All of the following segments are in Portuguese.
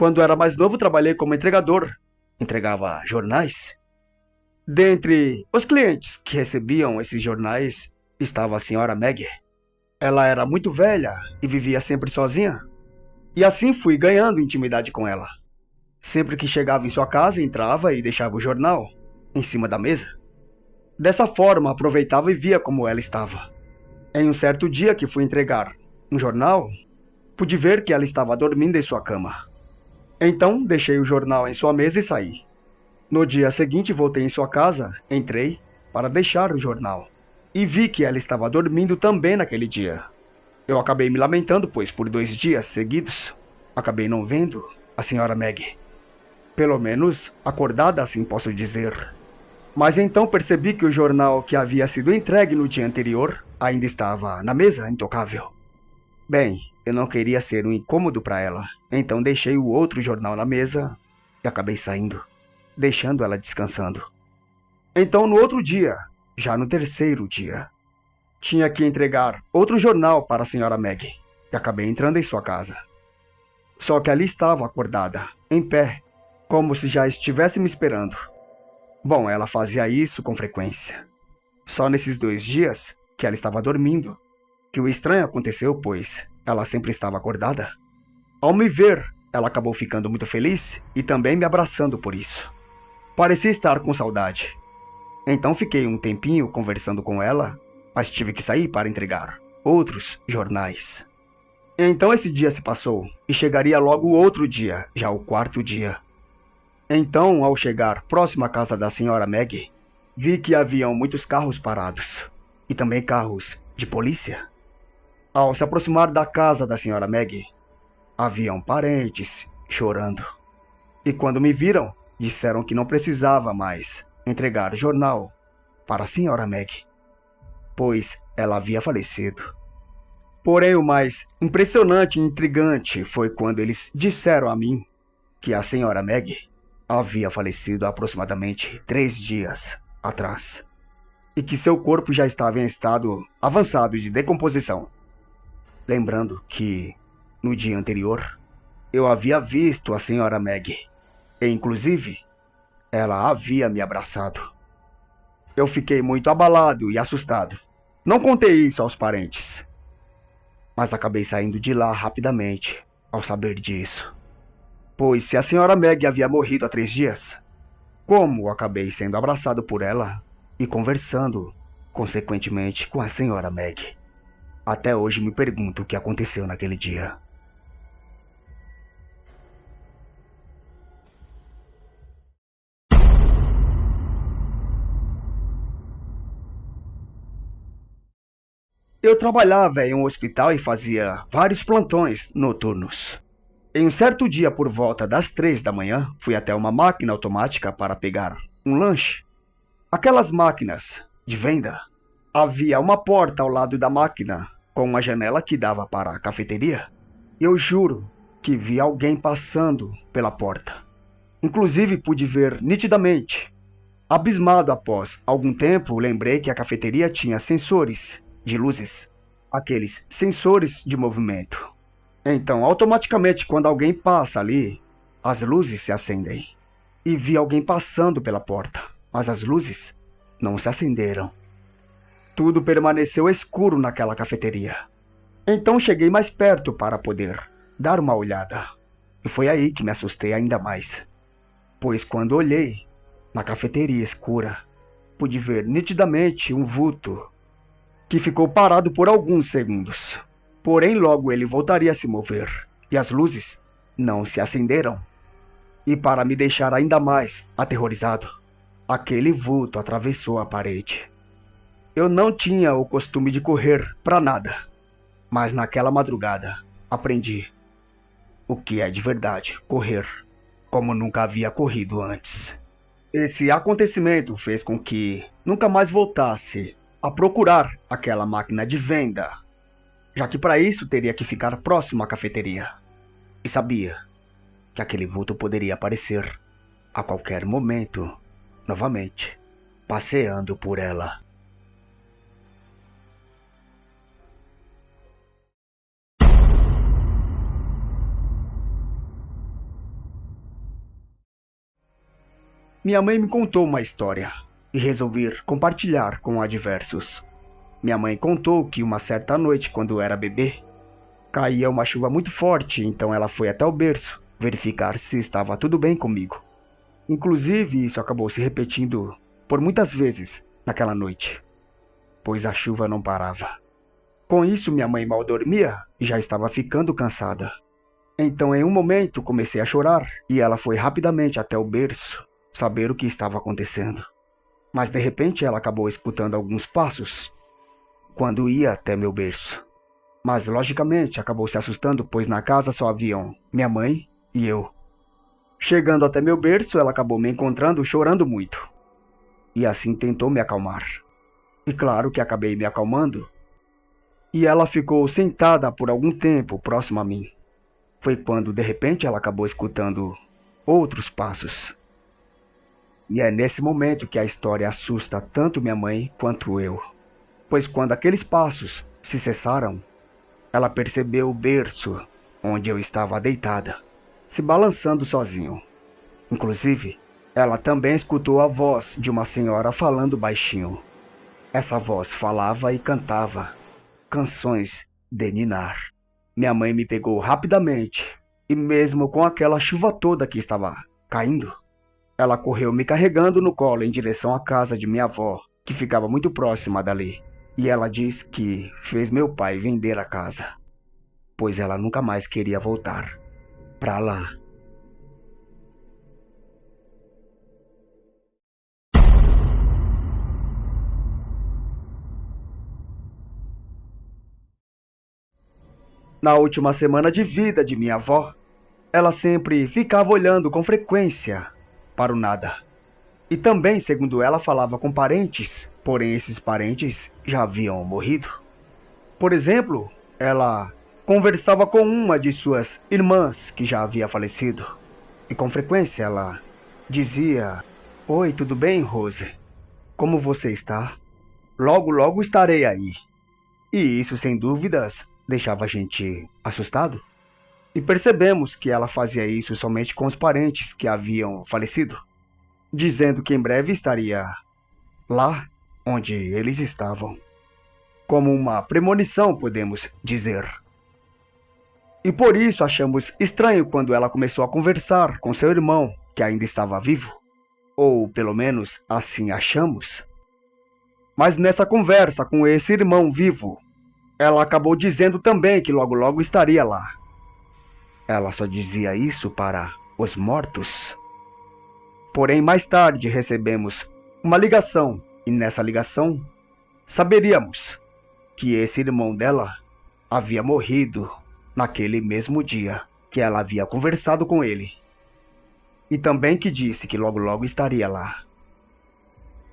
Quando era mais novo, trabalhei como entregador. Entregava jornais. Dentre os clientes que recebiam esses jornais estava a senhora Maggie. Ela era muito velha e vivia sempre sozinha. E assim fui ganhando intimidade com ela. Sempre que chegava em sua casa, entrava e deixava o jornal em cima da mesa. Dessa forma, aproveitava e via como ela estava. Em um certo dia que fui entregar um jornal, pude ver que ela estava dormindo em sua cama. Então, deixei o jornal em sua mesa e saí. No dia seguinte, voltei em sua casa, entrei para deixar o jornal e vi que ela estava dormindo também naquele dia. Eu acabei me lamentando, pois por 2 dias seguidos, acabei não vendo a senhora Maggie. Pelo menos acordada, assim posso dizer. Mas então percebi que o jornal que havia sido entregue no dia anterior ainda estava na mesa, intocável. Bem, eu não queria ser um incômodo para ela, então deixei o outro jornal na mesa e acabei saindo, deixando ela descansando. Então, no outro dia, já no terceiro dia, tinha que entregar outro jornal para a senhora Maggie e acabei entrando em sua casa. Só que ali estava acordada, em pé, como se já estivesse me esperando. Bom, ela fazia isso com frequência. Só nesses 2 dias que ela estava dormindo, que o estranho aconteceu, pois ela sempre estava acordada. Ao me ver, ela acabou ficando muito feliz e também me abraçando por isso. Parecia estar com saudade. Então fiquei um tempinho conversando com ela, mas tive que sair para entregar outros jornais. Então esse dia se passou e chegaria logo o outro dia, já o quarto dia. Então, ao chegar próximo à casa da senhora Maggie, vi que haviam muitos carros parados e também carros de polícia. Ao se aproximar da casa da senhora Maggie, haviam parentes chorando. E quando me viram, disseram que não precisava mais entregar jornal para a senhora Maggie, pois ela havia falecido. Porém, o mais impressionante e intrigante foi quando eles disseram a mim que a senhora Maggie havia falecido há aproximadamente 3 dias atrás e que seu corpo já estava em estado avançado de decomposição. Lembrando que, no dia anterior, eu havia visto a senhora Maggie e, inclusive, ela havia me abraçado. Eu fiquei muito abalado e assustado. Não contei isso aos parentes, mas acabei saindo de lá rapidamente ao saber disso. Pois se a senhora Maggie havia morrido há 3 dias, como acabei sendo abraçado por ela e conversando, consequentemente, com a senhora Maggie? Até hoje me pergunto o que aconteceu naquele dia. Eu trabalhava em um hospital e fazia vários plantões noturnos. Em um certo dia, por volta das 3 da manhã, fui até uma máquina automática para pegar um lanche. Aquelas máquinas de venda. Havia uma porta ao lado da máquina, com uma janela que dava para a cafeteria. Eu juro que vi alguém passando pela porta. Inclusive pude ver nitidamente. Abismado após algum tempo, lembrei que a cafeteria tinha sensores de luzes. Aqueles sensores de movimento. Então, automaticamente, quando alguém passa ali, as luzes se acendem. E vi alguém passando pela porta, mas as luzes não se acenderam. Tudo permaneceu escuro naquela cafeteria. Então cheguei mais perto para poder dar uma olhada. E foi aí que me assustei ainda mais. Pois quando olhei na cafeteria escura, pude ver nitidamente um vulto que ficou parado por alguns segundos. Porém, logo ele voltaria a se mover, e as luzes não se acenderam. E para me deixar ainda mais aterrorizado, aquele vulto atravessou a parede. Eu não tinha o costume de correr para nada, mas naquela madrugada aprendi o que é de verdade correr, como nunca havia corrido antes. Esse acontecimento fez com que nunca mais voltasse a procurar aquela máquina de venda, já que para isso teria que ficar próximo à cafeteria. E sabia que aquele vulto poderia aparecer a qualquer momento, novamente, passeando por ela. Minha mãe me contou uma história e resolvi compartilhar com adversos. Minha mãe contou que uma certa noite, quando era bebê, caía uma chuva muito forte, então ela foi até o berço verificar se estava tudo bem comigo. Inclusive, isso acabou se repetindo por muitas vezes naquela noite, pois a chuva não parava. Com isso, minha mãe mal dormia e já estava ficando cansada. Então, em um momento, comecei a chorar e ela foi rapidamente até o berço saber o que estava acontecendo. Mas de repente ela acabou escutando alguns passos quando ia até meu berço. Mas logicamente acabou se assustando, pois na casa só haviam minha mãe e eu. Chegando até meu berço, ela acabou me encontrando chorando muito. E assim tentou me acalmar. E claro que acabei me acalmando. E ela ficou sentada por algum tempo próximo a mim. Foi quando de repente ela acabou escutando outros passos. E é nesse momento que a história assusta tanto minha mãe quanto eu. Pois quando aqueles passos se cessaram, ela percebeu o berço onde eu estava deitada, se balançando sozinho. Inclusive, ela também escutou a voz de uma senhora falando baixinho. Essa voz falava e cantava canções de ninar. Minha mãe me pegou rapidamente, e mesmo com aquela chuva toda que estava caindo, ela correu me carregando no colo em direção à casa de minha avó, que ficava muito próxima dali. E ela diz que fez meu pai vender a casa, pois ela nunca mais queria voltar pra lá. Na última semana de vida de minha avó, ela sempre ficava olhando com frequência para o nada. E também, segundo ela, falava com parentes, porém esses parentes já haviam morrido. Por exemplo, ela conversava com uma de suas irmãs que já havia falecido. E com frequência ela dizia: "Oi, tudo bem, Rose? Como você está? Logo, logo estarei aí." E isso, sem dúvidas, deixava a gente assustado. E percebemos que ela fazia isso somente com os parentes que haviam falecido, dizendo que em breve estaria lá onde eles estavam. Como uma premonição, podemos dizer. E por isso achamos estranho quando ela começou a conversar com seu irmão, que ainda estava vivo. Ou pelo menos assim achamos. Mas nessa conversa com esse irmão vivo, ela acabou dizendo também que logo logo estaria lá. Ela só dizia isso para os mortos. Porém, mais tarde recebemos uma ligação, e nessa ligação saberíamos que esse irmão dela havia morrido naquele mesmo dia que ela havia conversado com ele. E também que disse que logo logo estaria lá.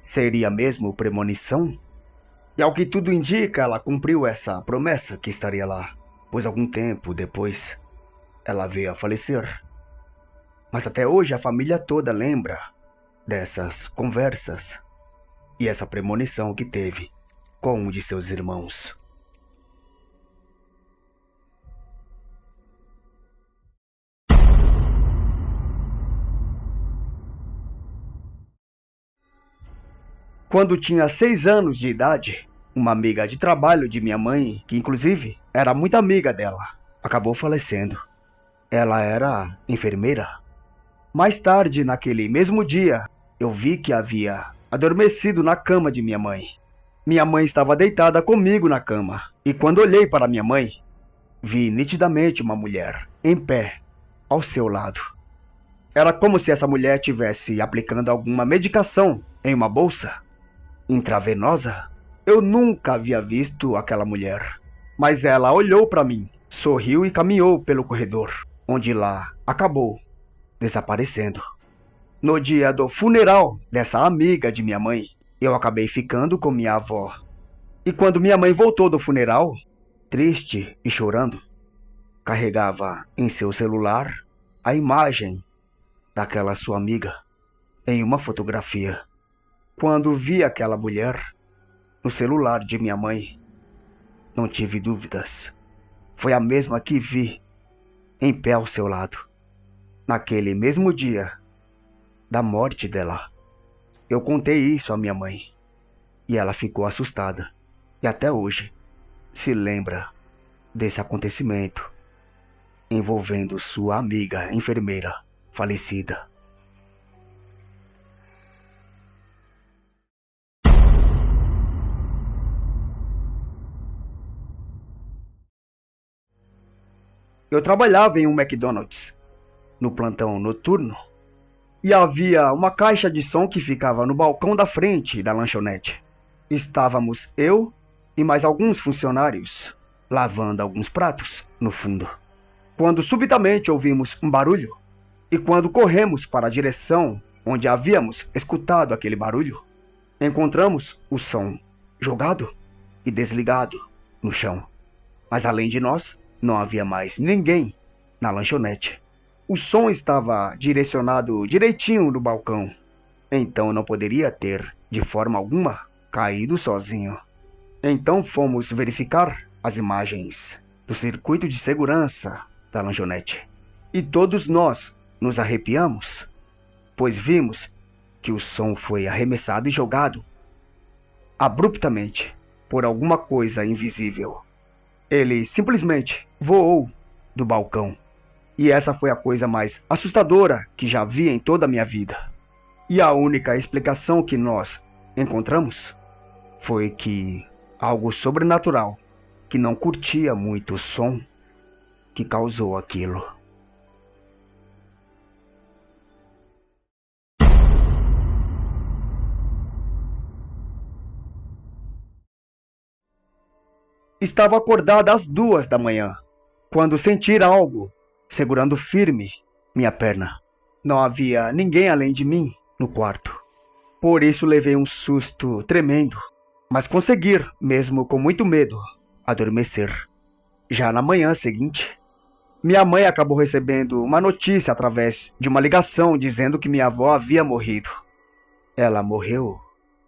Seria mesmo premonição? E ao que tudo indica, ela cumpriu essa promessa que estaria lá, pois algum tempo depois ela veio a falecer. Mas até hoje a família toda lembra dessas conversas e essa premonição que teve com um de seus irmãos. Quando tinha 6 anos de idade, uma amiga de trabalho de minha mãe, que inclusive era muito amiga dela, acabou falecendo. Ela era enfermeira. Mais tarde, naquele mesmo dia, eu vi que havia adormecido na cama de minha mãe. Minha mãe estava deitada comigo na cama, e quando olhei para minha mãe, vi nitidamente uma mulher em pé ao seu lado. Era como se essa mulher estivesse aplicando alguma medicação em uma bolsa intravenosa. Eu nunca havia visto aquela mulher, mas ela olhou para mim, sorriu e caminhou pelo corredor, onde lá acabou desaparecendo. No dia do funeral dessa amiga de minha mãe, eu acabei ficando com minha avó. E quando minha mãe voltou do funeral, triste e chorando, carregava em seu celular a imagem daquela sua amiga em uma fotografia. Quando vi aquela mulher no celular de minha mãe, não tive dúvidas. Foi a mesma que vi em pé ao seu lado, naquele mesmo dia da morte dela. Eu contei isso à minha mãe e ela ficou assustada e até hoje se lembra desse acontecimento envolvendo sua amiga enfermeira falecida. Eu trabalhava em um McDonald's, no plantão noturno, e havia uma caixa de som que ficava no balcão da frente da lanchonete. Estávamos eu e mais alguns funcionários lavando alguns pratos no fundo, quando subitamente ouvimos um barulho, e quando corremos para a direção onde havíamos escutado aquele barulho, encontramos o som jogado e desligado no chão. Mas além de nós, não havia mais ninguém na lanchonete. O som estava direcionado direitinho no balcão, então não poderia ter, de forma alguma, caído sozinho. Então fomos verificar as imagens do circuito de segurança da lanchonete. E todos nós nos arrepiamos, pois vimos que o som foi arremessado e jogado abruptamente por alguma coisa invisível. Ele simplesmente voou do balcão. E essa foi a coisa mais assustadora que já vi em toda a minha vida. E a única explicação que nós encontramos foi que algo sobrenatural, que não curtia muito o som, que causou aquilo. Estava acordada às 2 da manhã, quando senti algo segurando firme minha perna. Não havia ninguém além de mim no quarto. Por isso levei um susto tremendo, mas consegui, mesmo com muito medo, adormecer. Já na manhã seguinte, minha mãe acabou recebendo uma notícia através de uma ligação dizendo que minha avó havia morrido. Ela morreu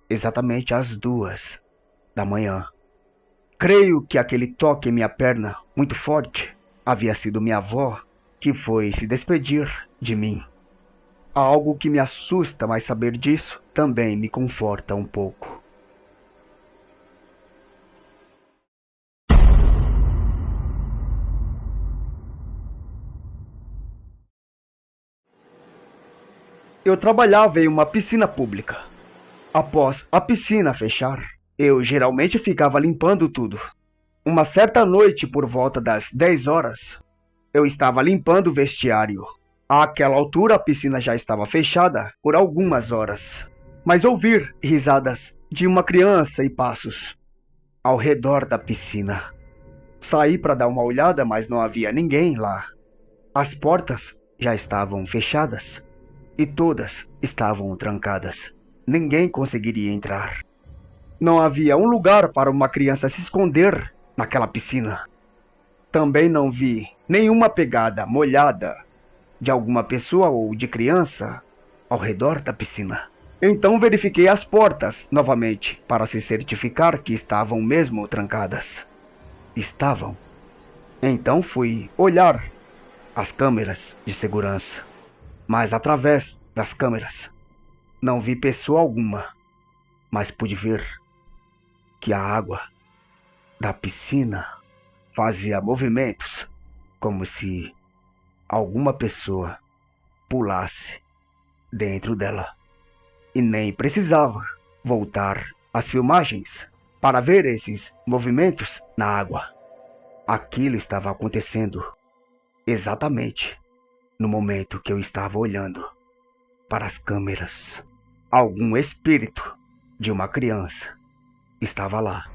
exatamente às 2 da manhã. Creio que aquele toque em minha perna, muito forte, havia sido minha avó que foi se despedir de mim. Algo que me assusta, mas saber disso também me conforta um pouco. Eu trabalhava em uma piscina pública. Após a piscina fechar, eu geralmente ficava limpando tudo. Uma certa noite, por volta das 10 horas, eu estava limpando o vestiário. Àquela altura, a piscina já estava fechada por algumas horas, mas ouvi risadas de uma criança e passos ao redor da piscina. Saí para dar uma olhada, mas não havia ninguém lá. As portas já estavam fechadas e todas estavam trancadas. Ninguém conseguiria entrar. Não havia um lugar para uma criança se esconder naquela piscina. Também não vi nenhuma pegada molhada de alguma pessoa ou de criança ao redor da piscina. Então verifiquei as portas novamente para se certificar que estavam mesmo trancadas. Estavam. Então fui olhar as câmeras de segurança, mas através das câmeras não vi pessoa alguma, mas pude ver que a água da piscina fazia movimentos como se alguma pessoa pulasse dentro dela. E nem precisava voltar às filmagens para ver esses movimentos na água. Aquilo estava acontecendo exatamente no momento que eu estava olhando para as câmeras. Algum espírito de uma criança estava lá,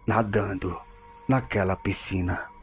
nadando naquela piscina.